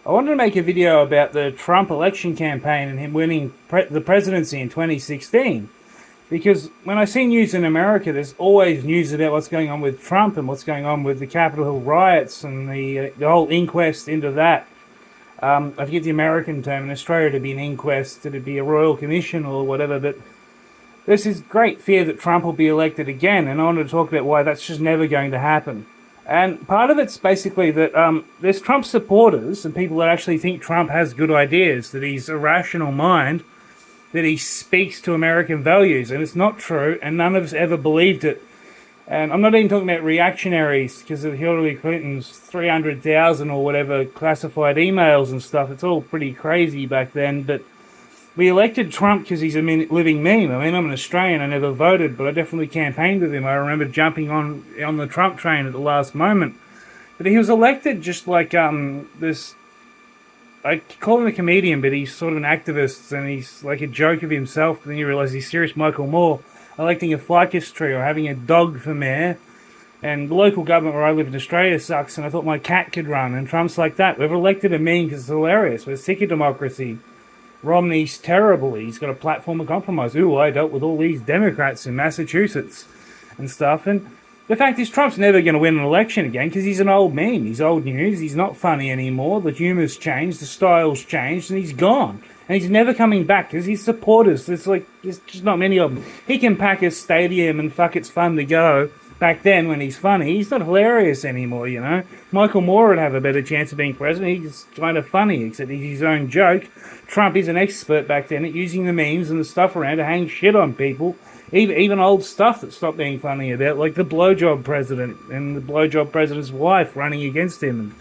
I wanted to make a video about the Trump election campaign and him winning the presidency in 2016. Because when I see news in America, there's always news about what's going on with Trump and what's going on with the Capitol Hill riots and the whole inquest into that. I forget the American term. In Australia, it'd be an inquest, it'd be a royal commission or whatever. But there's this great fear that Trump will be elected again, and I want to talk about why that's just never going to happen. And part of it's basically that there's Trump supporters and people that actually think Trump has good ideas, that he's a rational mind, that he speaks to American values, and it's not true, and none of us ever believed it. And I'm not even talking about reactionaries because of Hillary Clinton's 300,000 or whatever classified emails and stuff. It's all pretty crazy back then, but we elected Trump because he's a living meme. I mean, I'm an Australian. I never voted, but I definitely campaigned with him. I remember jumping on the Trump train at the last moment. But he was elected just like this. I call him a comedian, but he's sort of an activist, and he's like a joke of himself. But then you realise he's serious Michael Moore, electing a ficus tree or having a dog for mayor. And the local government where I live in Australia sucks, and I thought my cat could run. And Trump's like that. We've elected a meme because it's hilarious. We're sick of democracy. Romney's terrible. He's got a platform of compromise. Ooh, I dealt with all these Democrats in Massachusetts and stuff. And the fact is, Trump's never going to win an election again because he's an old meme. He's old news. He's not funny anymore. The humour's changed. The style's changed. And he's gone. And he's never coming back because his supporters, there's just not many of them. He can pack a stadium and fuck, it's fun to go. Back then, when he's funny, he's not hilarious anymore, you know. Michael Moore would have a better chance of being president. He's kind of funny, except he's his own joke. Trump is an expert back then at using the memes and the stuff around to hang shit on people. Even old stuff that stopped being funny about, like the blowjob president and the blowjob president's wife running against him. And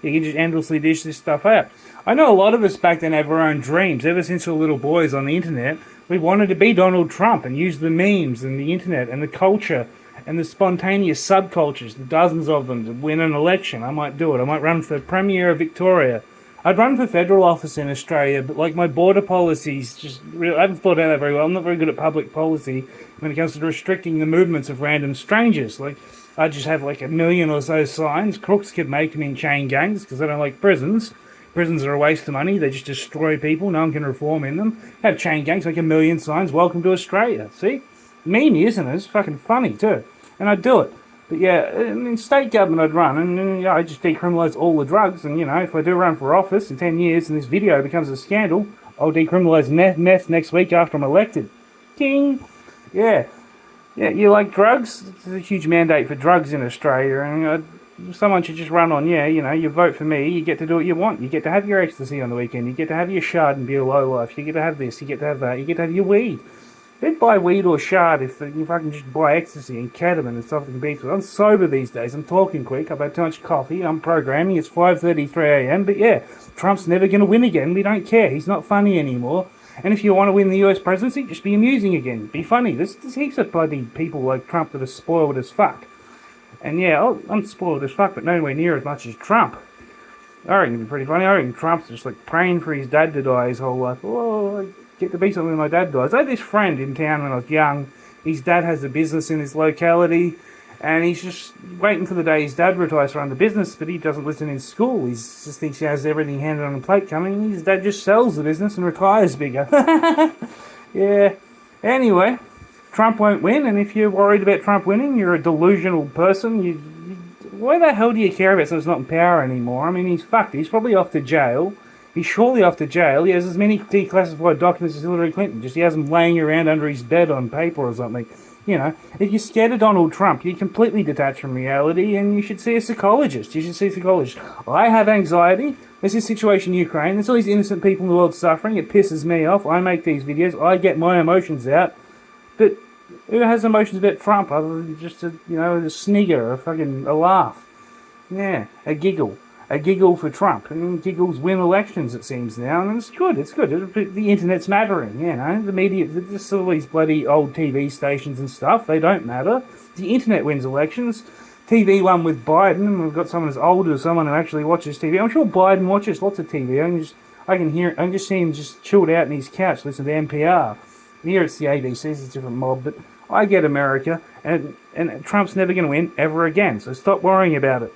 he can just endlessly dish this stuff out. I know a lot of us back then have our own dreams. Ever since we were little boys on the internet, we wanted to be Donald Trump and use the memes and the internet and the culture and the spontaneous subcultures, the dozens of them, to win an election. I might do it. I might run for Premier of Victoria. I'd run for federal office in Australia, but like my border policies, I haven't thought out that very well. I'm not very good at public policy when it comes to restricting the movements of random strangers. Like, I just have like 1 million or so signs. Crooks could make them in chain gangs because they don't like prisons. Prisons are a waste of money. They just destroy people. No one can reform in them. Have chain gangs, like 1 million signs. Welcome to Australia. See? Memey, isn't it? It's fucking funny too. And I'd do it. But yeah, in state government I'd run, and I'd just decriminalise all the drugs, and if I do run for office in 10 years and this video becomes a scandal, I'll decriminalise meth next week after I'm elected. King! Yeah. Yeah, you like drugs? There's a huge mandate for drugs in Australia, and someone should just run on, you vote for me, you get to do what you want. You get to have your ecstasy on the weekend, you get to have your shard and be a lowlife, you get to have this, you get to have that, you get to have your weed. Don't buy weed or shard if you fucking just buy ecstasy and ketamine and stuff that can beat with. I'm sober these days. I'm talking quick. I've had too much coffee. I'm programming. It's 5:33 a.m. But yeah, Trump's never going to win again. We don't care. He's not funny anymore. And if you want to win the US presidency, just be amusing again. Be funny. There's heaps of bloody people like Trump that are spoiled as fuck. And yeah, I'm spoiled as fuck, but nowhere near as much as Trump. I reckon it'd be pretty funny. I reckon Trump's just like praying for his dad to die his whole life. Oh, get to be something when my dad dies. I had this friend in town when I was young. His dad has a business in his locality, and he's just waiting for the day his dad retires to run the business, but he doesn't listen in school. He just thinks he has everything handed on a plate coming. His dad just sells the business and retires bigger. Yeah. Anyway, Trump won't win, and if you're worried about Trump winning, you're a delusional person. Why the hell do you care about someone who's not in power anymore? I mean, he's fucked. He's probably off to jail. He's surely off to jail. He has as many declassified documents as Hillary Clinton. Just he has them laying around under his bed on paper or something. If you're scared of Donald Trump, you're completely detached from reality, and you should see a psychologist. You should see a psychologist. I have anxiety. There's this situation in Ukraine. There's all these innocent people in the world suffering. It pisses me off. I make these videos. I get my emotions out. But who has emotions about Trump other than just a snigger, a laugh? Yeah, a giggle. A giggle for Trump. And giggles win elections, it seems now. And it's good. The internet's mattering, The media, just all these bloody old TV stations and stuff, they don't matter. The internet wins elections. TV won with Biden, and we've got someone as old as someone who actually watches TV. I'm sure Biden watches lots of TV. I can just see him just chilled out in his couch, listening to NPR. Here it's the ABC, it's a different mob, but I get America, and Trump's never going to win ever again, so stop worrying about it.